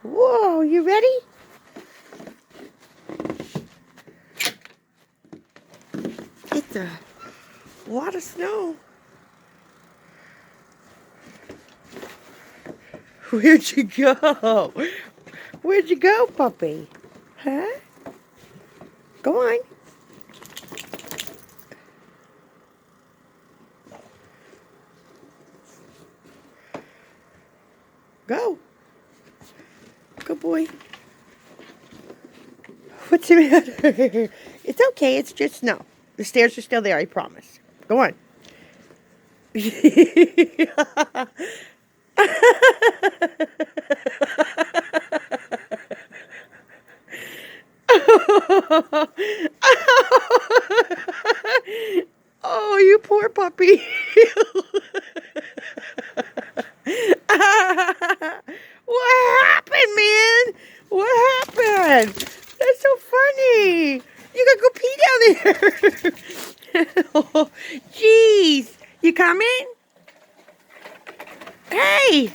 Whoa, you ready? It's a lot of snow. Where'd you go? Where'd you go, puppy? Huh? Go on. Go. Good boy. What's the matter? It's okay. It's just snow. The stairs are still there, I promise. Go on. Oh, you poor puppy. What happened, man? What happened? That's so funny. You gotta go pee down there. Oh, jeez. You coming? Hey.